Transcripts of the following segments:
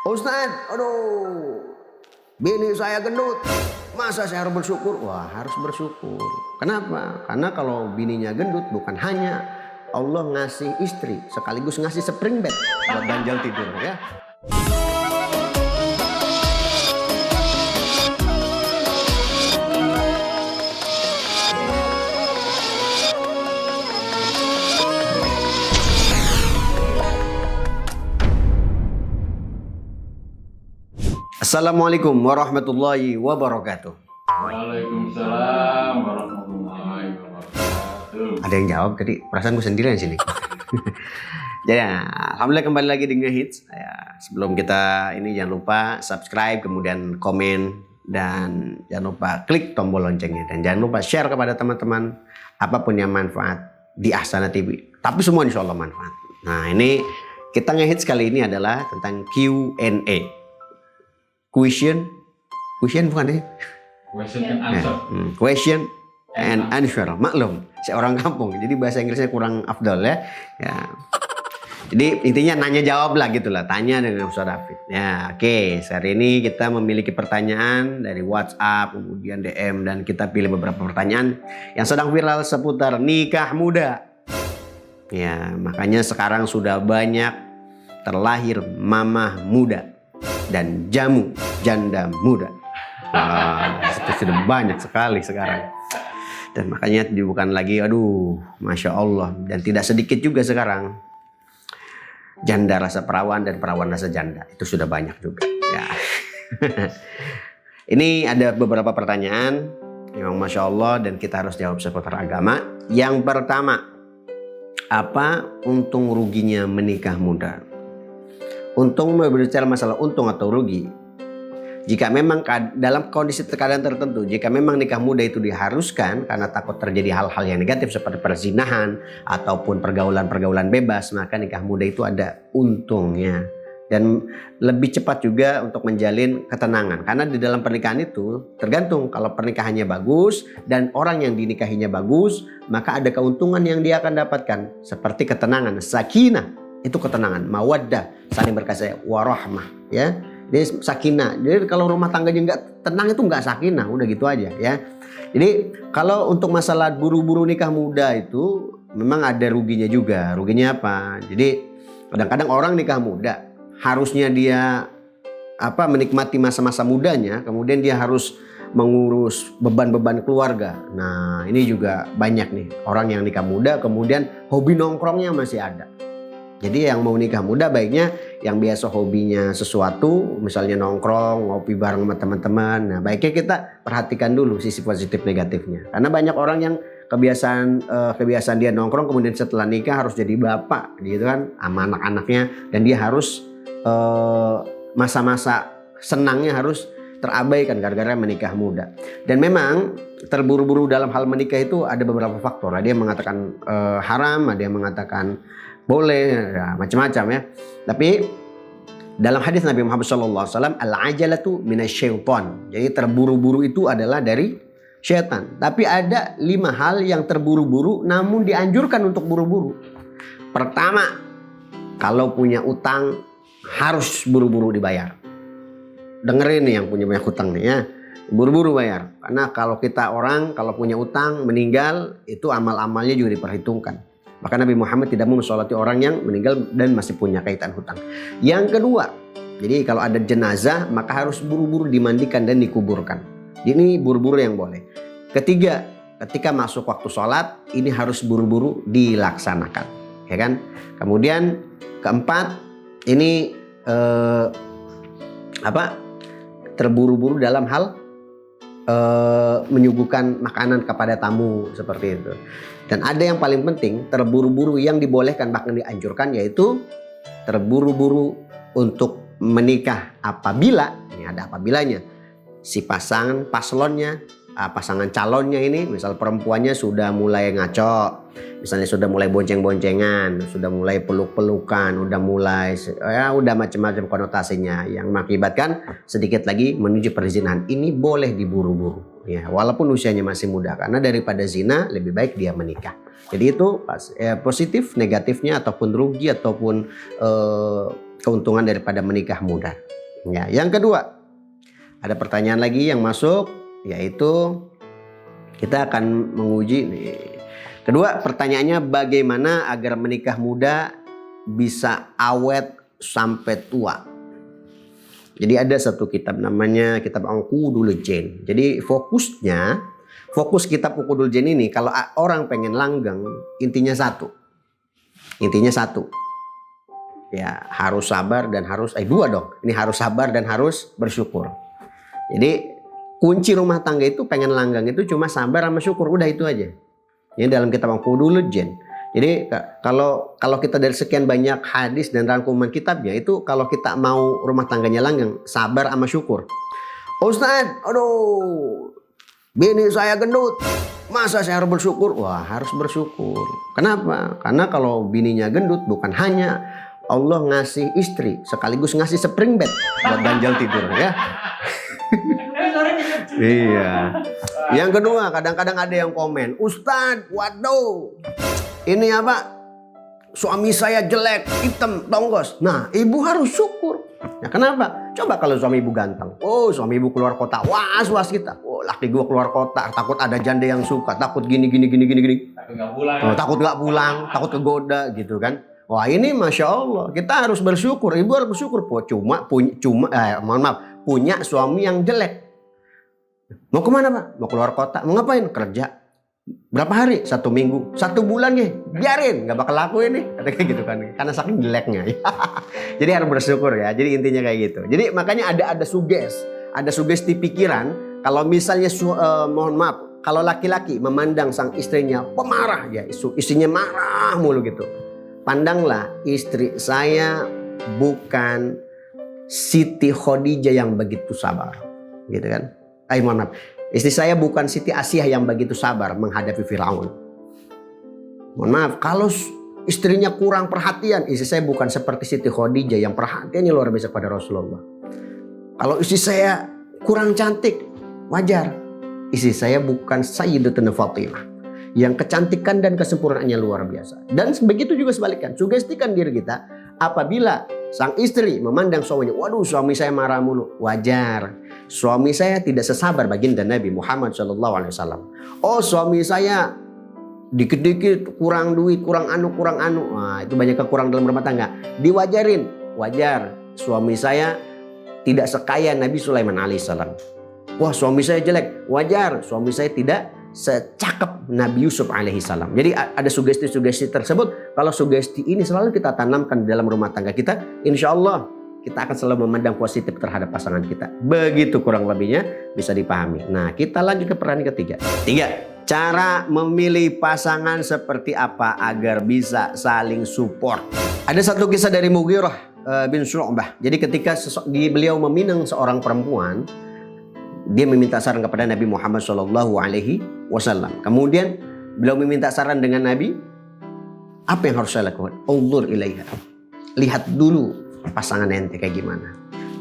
Ustaz, aduh, bini saya gendut. Masa saya harus bersyukur? Wah, harus bersyukur. Kenapa? Karena kalau bininya gendut bukan hanya Allah ngasih istri, sekaligus ngasih spring bed buat ganjal tidur ya. Assalamualaikum warahmatullahi wabarakatuh. Waalaikumsalam warahmatullahi wabarakatuh. Ada yang jawab tadi, perasaan gue sendirian sini. Jadi alhamdulillah kembali lagi di Ngehits. Ya, sebelum kita ini jangan lupa subscribe, kemudian komen, dan jangan lupa klik tombol loncengnya, dan jangan lupa share kepada teman-teman apapun yang manfaat di Ahsana TV. Tapi semua insya Allah manfaat. Nah ini kita Ngehits kali ini adalah tentang Q&A. Question bukan ya? Question and answer. Question and answer. Maklum, saya orang kampung, jadi bahasa Inggrisnya kurang afdol ya. Jadi intinya nanya jawab lah gitulah, tanya dengan Ustaz David. Ya, oke. Hari ini kita memiliki pertanyaan dari WhatsApp, kemudian DM, dan kita pilih beberapa pertanyaan yang sedang viral seputar nikah muda. Ya, makanya sekarang sudah banyak terlahir mamah muda dan jamu janda muda. Itu sudah banyak sekali sekarang. Dan makanya bukan lagi, aduh, Masya Allah. Dan tidak sedikit juga sekarang janda rasa perawan dan perawan rasa janda. Itu sudah banyak juga. Ya. Ini ada beberapa pertanyaan yang Masya Allah dan kita harus jawab seputar agama. Yang pertama, apa untung ruginya menikah muda? Untung, berbicara masalah untung atau rugi, jika memang dalam kondisi keadaan tertentu, jika memang nikah muda itu diharuskan karena takut terjadi hal-hal yang negatif seperti perzinahan ataupun pergaulan-pergaulan bebas, maka nikah muda itu ada untungnya. Dan lebih cepat juga untuk menjalin ketenangan. Karena di dalam pernikahan itu tergantung, kalau pernikahannya bagus dan orang yang dinikahinya bagus, maka ada keuntungan yang dia akan dapatkan. Seperti ketenangan, sakinah. Itu ketenangan, mawaddah, saling berkasih, warahmah, ya. Jadi sakinah. Jadi kalau rumah tangganya nggak tenang itu nggak sakinah, udah gitu aja, ya. Jadi kalau untuk masalah buru-buru nikah muda itu memang ada ruginya juga. Ruginya apa? Jadi kadang-kadang orang nikah muda harusnya dia menikmati masa-masa mudanya, kemudian dia harus mengurus beban-beban keluarga. Nah ini juga banyak nih orang yang nikah muda kemudian hobi nongkrongnya masih ada. Jadi yang mau nikah muda baiknya yang biasa hobinya sesuatu, misalnya nongkrong, ngopi bareng sama teman-teman. Nah baiknya kita perhatikan dulu sisi positif negatifnya. Karena banyak orang yang kebiasaan dia nongkrong kemudian setelah nikah harus jadi bapak gitu kan sama anak-anaknya. Dan dia harus masa-masa senangnya harus terabaikan gara-gara menikah muda. Dan memang terburu-buru dalam hal menikah itu ada beberapa faktor. Ada yang mengatakan haram, ada yang mengatakan boleh, ya, macam-macam ya. Tapi dalam hadis Nabi Muhammad SAW, al-ajalatu minasyaiton. Jadi terburu-buru itu adalah dari syaitan. Tapi ada 5 hal yang terburu-buru namun dianjurkan untuk buru-buru. Pertama, kalau punya utang harus buru-buru dibayar. Dengerin nih yang punya banyak utang nih ya. Buru-buru bayar. Karena kalau kalau punya utang meninggal itu amal-amalnya juga diperhitungkan. Maka Nabi Muhammad tidak mau mensolati orang yang meninggal dan masih punya kaitan hutang. Yang kedua, jadi kalau ada jenazah maka harus buru-buru dimandikan dan dikuburkan. Ini buru-buru yang boleh. Ketiga, ketika masuk waktu sholat ini harus buru-buru dilaksanakan, ya kan? Kemudian keempat, ini terburu-buru dalam hal menyuguhkan makanan kepada tamu seperti itu. Dan ada yang paling penting, terburu-buru yang dibolehkan bahkan dianjurkan, yaitu terburu-buru untuk menikah apabila, ini ada apabilanya, si pasangan calonnya ini, misal perempuannya sudah mulai ngaco, misalnya sudah mulai bonceng-boncengan, sudah mulai peluk-pelukan, udah macam-macam konotasinya yang mengakibatkan sedikit lagi menuju perzinahan. Ini boleh diburu-buru. ya, walaupun usianya masih muda, karena daripada zina lebih baik dia menikah. Jadi itu positif, negatifnya ataupun rugi ataupun keuntungan daripada menikah muda. Ya, yang kedua, ada pertanyaan lagi yang masuk, yaitu kita akan menguji nih. Kedua, pertanyaannya bagaimana agar menikah muda bisa awet sampai tua. Jadi ada satu kitab namanya kitab Uqudul Jan. Jadi fokus kitab Uqudul Jan ini kalau orang pengen langgeng intinya satu. Ya, harus sabar dan harus dua dong. Ini harus sabar dan harus bersyukur. Jadi kunci rumah tangga itu pengen langgeng itu cuma sabar sama syukur, udah itu aja. Ini dalam kitab Uqudul Jan. Jadi kalau kita dari sekian banyak hadis dan rangkuman kitabnya itu kalau kita mau rumah tangganya langgeng, sabar sama syukur. Ustaz, aduh, bini saya gendut, masa saya harus bersyukur? Wah, harus bersyukur. Kenapa? Karena kalau bininya gendut bukan hanya Allah ngasih istri, sekaligus ngasih spring bed buat ganjal tidur ya. Iya. Yang kedua, kadang-kadang ada yang komen, Ustaz, waduh, ini apa? Suami saya jelek, hitam, tonggos. Nah, ibu harus syukur. Nah, kenapa? Coba kalau suami ibu ganteng. Oh, suami ibu keluar kota. Was kita. Oh, laki gua keluar kota. Takut ada janda yang suka. Takut gini. Takut nggak pulang. Oh, takut nggak pulang. Takut kegoda gitu kan. Wah, ini Masya Allah. Kita harus bersyukur. Ibu harus bersyukur. Punya suami yang jelek. Mau kemana Pak? Mau keluar kota. Mau ngapain? Kerja. Berapa hari? 1 minggu, 1 bulan ya, biarin, nggak bakal laku ini, kayak gitu kan, karena saking jeleknya. Jadi harus bersyukur ya. Jadi intinya kayak gitu. Jadi makanya ada sugesti pikiran. Kalau misalnya mohon maaf, kalau laki-laki memandang sang istrinya pemarah ya, istrinya marah mulu gitu. Pandanglah istri saya bukan Siti Khadijah yang begitu sabar, gitu kan? Mohon maaf. Istri saya bukan Siti Asiyah yang begitu sabar menghadapi Firaun. Mohon maaf, kalau istrinya kurang perhatian, istri saya bukan seperti Siti Khadijah yang perhatiannya luar biasa pada Rasulullah. Kalau istri saya kurang cantik, wajar. Istri saya bukan Sayyidatuna Fatimah yang kecantikan dan kesempurnaannya luar biasa. Dan begitu juga sebaliknya, sugestikan diri kita apabila sang istri memandang suaminya, waduh suami saya marah mulu, wajar. Suami saya tidak sesabar baginda Nabi Muhammad SAW. Oh, suami saya dikit-dikit kurang duit, kurang anu. Nah, itu banyak kekurangan dalam rumah tangga. Diwajarin, wajar. Suami saya tidak sekaya Nabi Sulaiman alaihissalam. Wah, suami saya jelek, wajar. Suami saya tidak secakap Nabi Yusuf alaihissalam. Jadi ada sugesti-sugesti tersebut. Kalau sugesti ini selalu kita tanamkan di dalam rumah tangga kita, insya Allah kita akan selalu memandang positif terhadap pasangan kita. Begitu kurang lebihnya bisa dipahami. Nah, kita lanjut ke pertanyaan ketiga. Cara memilih pasangan seperti apa agar bisa saling support. Ada satu kisah dari Mughirah bin Syu'bah. Jadi ketika beliau meminang seorang perempuan, dia meminta saran kepada Nabi Muhammad SAW. Kemudian beliau meminta saran dengan Nabi, apa yang harus saya lakukan? Unzur ilaiha. Lihat dulu pasangan ente kayak gimana,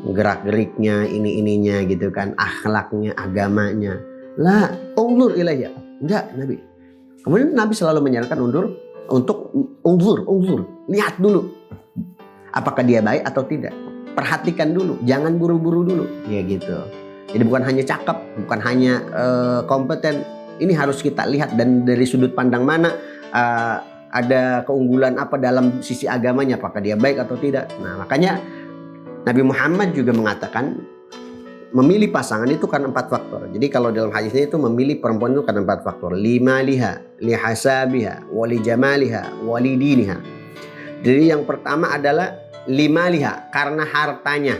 gerak-geriknya, ininya gitu kan, akhlaknya, agamanya. Lah, unzur ilaiha. Enggak, Nabi. Kemudian Nabi selalu menyarankan untuk unzur, lihat dulu. Apakah dia baik atau tidak? Perhatikan dulu, jangan buru-buru dulu. Ya gitu. Jadi bukan hanya cakep, bukan hanya kompeten. Ini harus kita lihat dan dari sudut pandang mana ada keunggulan apa dalam sisi agamanya, apakah dia baik atau tidak. Nah, makanya Nabi Muhammad juga mengatakan memilih pasangan itu karena 4 faktor. Jadi kalau dalam hadisnya itu memilih perempuan itu karena 4 faktor. Limaliha, lihasabiha, walijamaliha, walidiniha. Jadi yang pertama adalah limaliha, karena hartanya.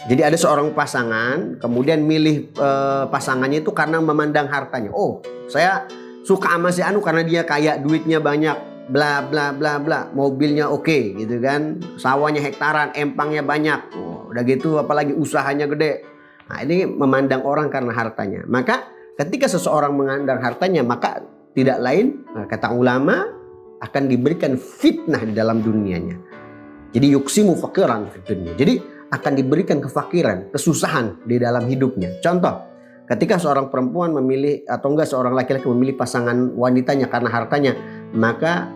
Jadi ada seorang pasangan kemudian milih pasangannya itu karena memandang hartanya. Oh, saya suka sama si anu karena dia kaya, duitnya banyak, bla bla bla bla, mobilnya oke, gitu kan, sawahnya hektaran, empangnya banyak. Oh, udah gitu apalagi usahanya gede. Nah, ini memandang orang karena hartanya. Maka ketika seseorang memandang hartanya, maka tidak lain, kata ulama, akan diberikan fitnah di dalam dunianya. Jadi yuksimu fakiran di dunia. Jadi akan diberikan kefakiran, kesusahan di dalam hidupnya. Contoh, Ketika seorang perempuan memilih atau enggak seorang laki-laki memilih pasangan wanitanya karena hartanya, maka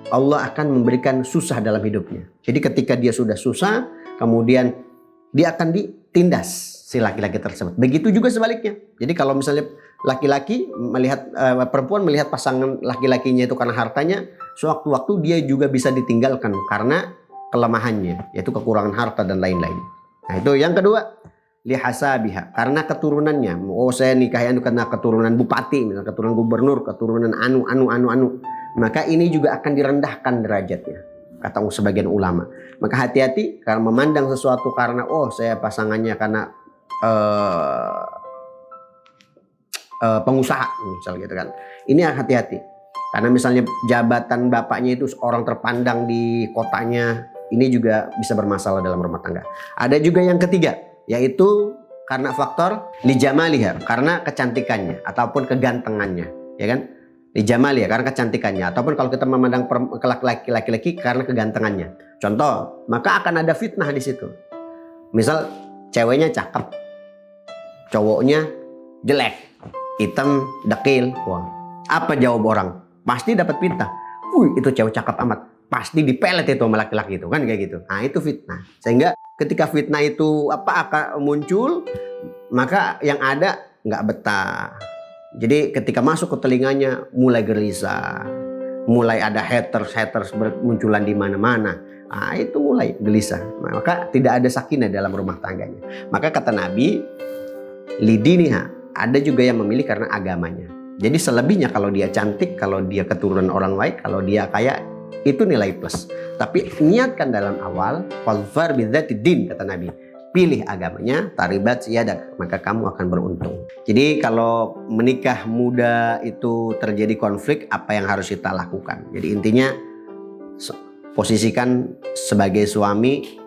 Allah akan memberikan susah dalam hidupnya. Jadi ketika dia sudah susah, kemudian dia akan ditindas si laki-laki tersebut. Begitu juga sebaliknya. Jadi kalau misalnya laki-laki melihat perempuan melihat pasangan laki-lakinya itu karena hartanya, sewaktu-waktu dia juga bisa ditinggalkan karena kelemahannya, yaitu kekurangan harta dan lain-lain. Nah itu yang kedua, lihasabiha, karena keturunannya. Oh saya nikahi anu karena keturunan bupati, misalnya keturunan gubernur, keturunan anu. Maka ini juga akan direndahkan derajatnya, kata sebagian ulama. Maka hati-hati karena memandang sesuatu karena oh saya pasangannya karena pengusaha misalnya gitu kan. Ini hati-hati. Karena misalnya jabatan bapaknya itu orang terpandang di kotanya, ini juga bisa bermasalah dalam rumah tangga. Ada juga yang ketiga, yaitu karena faktor lijamaliha, karena kecantikannya ataupun kegantengannya, ya kan? Lijamaliha karena kecantikannya, ataupun kalau kita memandang laki-laki karena kegantengannya. Contoh, maka akan ada fitnah di situ. Misal ceweknya cakep, cowoknya jelek, hitam, dekil. Wah, apa jawab orang? Pasti dapat fitnah. Itu cewek cakep amat. Pasti dipelet itu sama laki-laki itu kan kayak gitu. Nah itu fitnah. Sehingga ketika fitnah itu akan muncul, maka yang ada nggak betah. Jadi ketika masuk ke telinganya mulai gelisah, mulai ada haters bermunculan di mana-mana. Nah itu mulai gelisah. Maka tidak ada sakinah dalam rumah tangganya. Maka kata Nabi, lidiniha, ada juga yang memilih karena agamanya. Jadi selebihnya kalau dia cantik, kalau dia keturunan orang baik, kalau dia kaya, itu nilai plus. Tapi niatkan dalam awal, falfar bidzati din, kata Nabi. Pilih agamanya, taribat siyadak, maka kamu akan beruntung. Jadi kalau menikah muda itu terjadi konflik, apa yang harus kita lakukan? Jadi intinya posisikan sebagai suami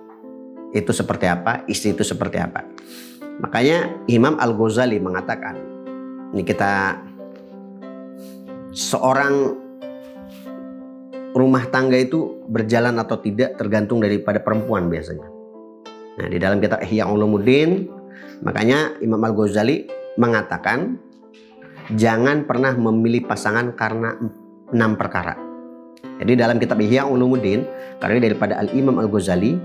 itu seperti apa, istri itu seperti apa. Makanya Imam Al-Ghazali mengatakan, ini kita seorang rumah tangga itu berjalan atau tidak tergantung daripada perempuan biasanya. Nah di dalam kitab Ihya Ulumuddin, makanya Imam Al-Ghazali mengatakan jangan pernah memilih pasangan karena 6 perkara. Jadi dalam kitab Ihya Ulumuddin, karya daripada Al-Imam Al-Ghazali,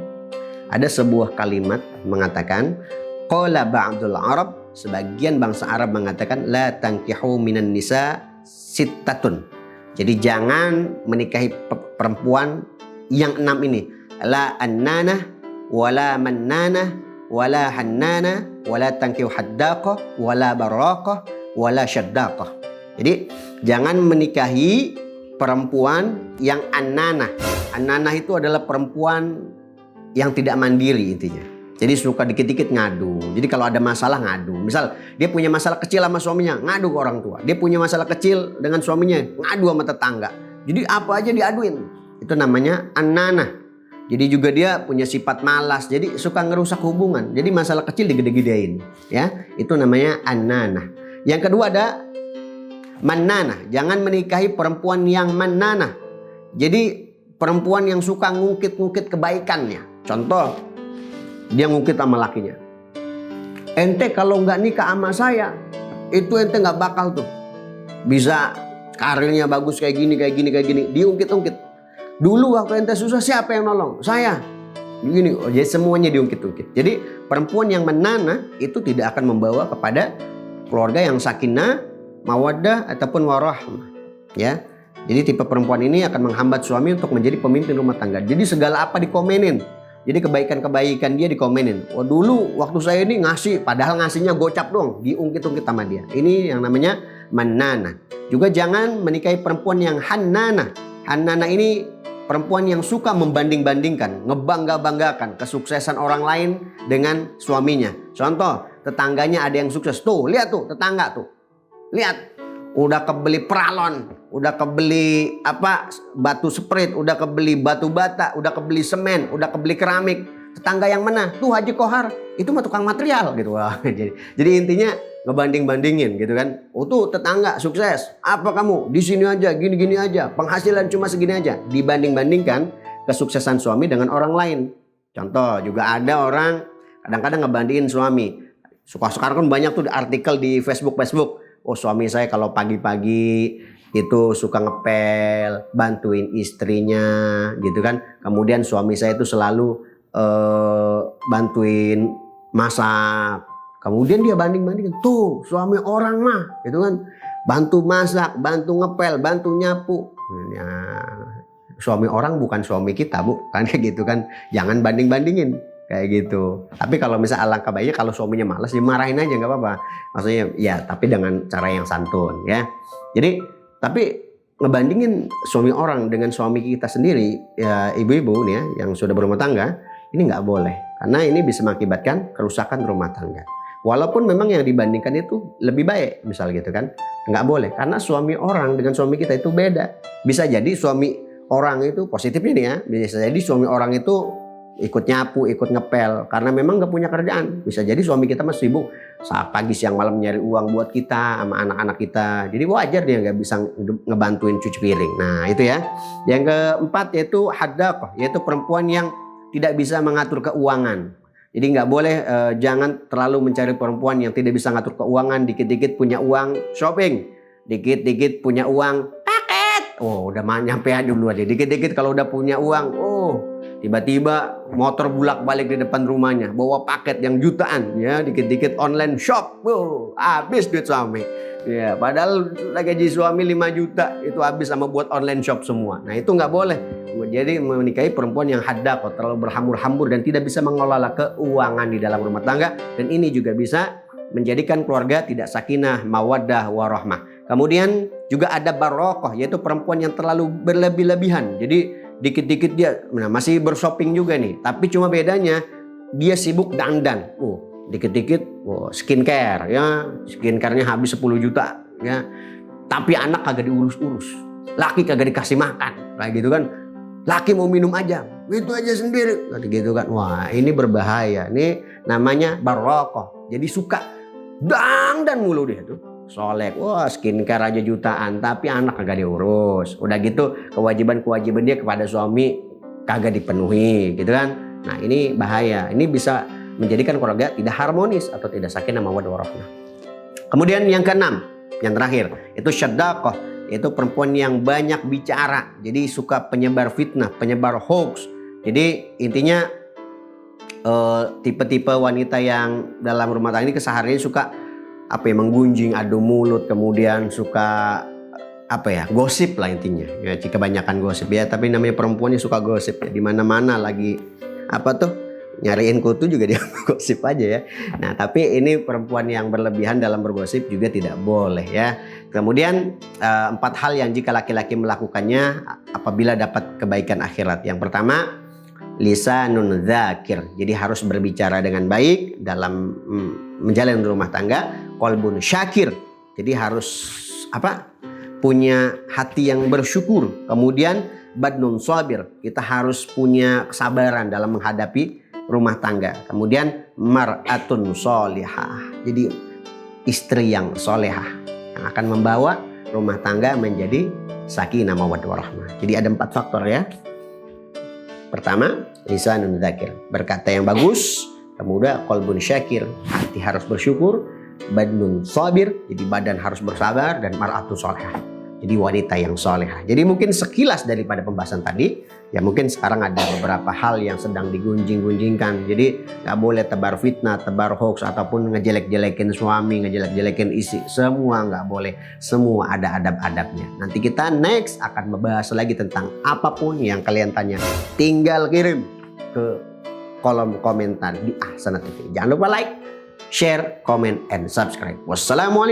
ada sebuah kalimat mengatakan qala ba'dul Arab, sebagian bangsa Arab mengatakan la tankihu minan nisa sittatun. Jadi jangan menikahi perempuan yang 6 ini. La annanah, wala mannanah, wala hannanah, wala tankihu haddaqah, wala baraqah, wala syaddaqah. Jadi jangan menikahi perempuan yang annanah. Annanah itu adalah perempuan yang tidak mandiri intinya. Jadi suka dikit-dikit ngadu. Jadi kalau ada masalah ngadu. Misal dia punya masalah kecil sama suaminya, ngadu ke orang tua. Dia punya masalah kecil dengan suaminya, ngadu sama tetangga. Jadi apa aja diaduin. Itu namanya annanah. Jadi juga dia punya sifat malas. Jadi suka ngerusak hubungan. Jadi masalah kecil digede-gedein. Ya, itu namanya annanah. Yang kedua ada mannanah. Jangan menikahi perempuan yang mannanah. Jadi perempuan yang suka ngungkit-ngungkit kebaikannya. Contoh, dia ngungkit sama lakinya. Ente kalau nggak nikah sama saya, itu ente nggak bakal tuh bisa karirnya bagus kayak gini. Diungkit-ungkit. Dulu waktu ente susah siapa yang nolong? Saya. Begini, jadi semuanya diungkit-ungkit. Jadi perempuan yang menanah itu tidak akan membawa kepada keluarga yang sakinah, mawaddah ataupun warahmah. Ya. Jadi tipe perempuan ini akan menghambat suami untuk menjadi pemimpin rumah tangga. Jadi segala apa dikomenin. Jadi kebaikan-kebaikan dia dikomenin. Oh dulu waktu saya ini ngasih, padahal ngasihnya gocap dong, diungkit-ungkit sama dia. Ini yang namanya mannanah. Juga jangan menikahi perempuan yang hannanah. Hannanah ini perempuan yang suka membanding-bandingkan, ngebangga-banggakan kesuksesan orang lain dengan suaminya. Contoh, tetangganya ada yang sukses. Tuh, lihat tuh tetangga tuh. Lihat, udah kebeli peralon, udah kebeli batu sprit, udah kebeli batu bata, udah kebeli semen, udah kebeli keramik. Tetangga yang mana? Tuh Haji Kohar, itu mah tukang material gitu. Jadi intinya ngebanding-bandingin gitu kan. Oh tuh tetangga sukses, apa kamu di sini aja, gini-gini aja, penghasilan cuma segini aja. Dibanding-bandingkan kesuksesan suami dengan orang lain. Contoh juga ada orang kadang-kadang ngebandingin suami. Sekarang kan banyak tuh artikel di Facebook. Oh, suami saya kalau pagi-pagi itu suka ngepel, bantuin istrinya gitu kan. Kemudian suami saya itu selalu bantuin masak. Kemudian dia banding-bandingin, tuh suami orang mah gitu kan, bantu masak, bantu ngepel, bantu nyapu. Ya, suami orang bukan suami kita, Bu, kan kayak gitu kan. Jangan banding-bandingin kayak gitu. Tapi kalau misal alangkah baiknya kalau suaminya malas, dimarahin aja nggak apa-apa. Maksudnya ya, tapi dengan cara yang santun ya. Jadi tapi ngebandingin suami orang dengan suami kita sendiri, ya ibu-ibu nih ya yang sudah berumah tangga, ini nggak boleh. Karena ini bisa mengakibatkan kerusakan rumah tangga. Walaupun memang yang dibandingkan itu lebih baik, misal gitu kan. Nggak boleh, karena suami orang dengan suami kita itu beda. Bisa jadi suami orang itu, positifnya nih ya, bisa jadi suami orang itu ikut nyapu, ikut ngepel, karena memang nggak punya kerjaan. Bisa jadi suami kita masih sibuk saat pagi siang malam nyari uang buat kita sama anak-anak kita. Jadi wajar dia nggak bisa ngebantuin cuci piring. Nah itu ya. Yang keempat yaitu haddaqah, yaitu perempuan yang tidak bisa mengatur keuangan. Jadi nggak boleh, jangan terlalu mencari perempuan yang tidak bisa ngatur keuangan. Dikit-dikit punya uang shopping, dikit-dikit punya uang paket. Oh udah nyampe aja dulu aja. Dikit-dikit kalau udah punya uang, oh tiba-tiba motor bolak-balik di depan rumahnya, bawa paket yang jutaan ya. Dikit-dikit online shop, habis duit suami. Ya, padahal gaji suami 5 juta itu habis sama buat online shop semua. Nah itu nggak boleh. Jadi menikahi perempuan yang haddaqah, terlalu berhambur-hambur dan tidak bisa mengelola keuangan di dalam rumah tangga. Dan ini juga bisa menjadikan keluarga tidak sakinah, mawaddah, warahmah. Kemudian juga ada barokah, yaitu perempuan yang terlalu berlebih-lebihan. Jadi dikit-dikit dia masih bershopping juga nih. Tapi cuma bedanya dia sibuk dandan. Dikit-dikit skincare ya, skincare-nya habis 10 juta ya. Tapi anak kagak diurus-urus, laki kagak dikasih makan kayak gitu kan. Laki mau minum aja, itu aja sendiri kayak gitu kan. Wah ini berbahaya, ini namanya barokah. Jadi suka dandan mulu dia tuh, solek, wah skincare aja jutaan, tapi anak kagak diurus. Udah gitu kewajiban dia kepada suami kagak dipenuhi gitu kan. Nah ini bahaya, ini bisa menjadikan keluarga tidak harmonis atau tidak sakinah mawaddah warahmah. Kemudian yang keenam, yang terakhir itu syaddaqah, yaitu perempuan yang banyak bicara. Jadi suka penyebar fitnah, penyebar hoax. Jadi intinya tipe-tipe wanita yang dalam rumah tangga ini kesehariannya suka menggunjing, adu mulut, kemudian suka gosip lah intinya. Ya kebanyakan gosip ya, tapi namanya perempuannya suka gosip ya. Di mana-mana lagi nyariin kutu juga dia gosip aja ya. Nah tapi ini perempuan yang berlebihan dalam bergosip juga tidak boleh ya. Kemudian 4 hal yang jika laki-laki melakukannya apabila dapat kebaikan akhirat. Yang pertama, lisanun dzakir. Jadi harus berbicara dengan baik dalam menjalin rumah tangga. Qalbun syakir. Jadi harus punya hati yang bersyukur. Kemudian badnun sabir. Kita harus punya kesabaran dalam menghadapi rumah tangga. Kemudian mar'atun sholihah. Jadi istri yang solehah yang akan membawa rumah tangga menjadi sakinah mawaddah warahmah. Jadi ada 4 faktor ya. Pertama, lisanun dzakir, berkata yang bagus. Kemudian qalbun syakir, hati harus bersyukur. Badnun sabir, jadi badan harus bersabar. Dan mar'atun sholihah, jadi wanita yang solehah. Jadi mungkin sekilas daripada pembahasan tadi, ya mungkin sekarang ada beberapa hal yang sedang digunjing-gunjingkan. Jadi nggak boleh tebar fitnah, tebar hoax, ataupun ngejelek-jelekin suami, ngejelek-jelekin istri. Semua nggak boleh. Semua ada adab-adabnya. Nanti kita next akan membahas lagi tentang apapun yang kalian tanya. Tinggal kirim ke kolom komentar di Ahsanat TV. Jangan lupa like, share, comment, and subscribe. Wassalamualaikum.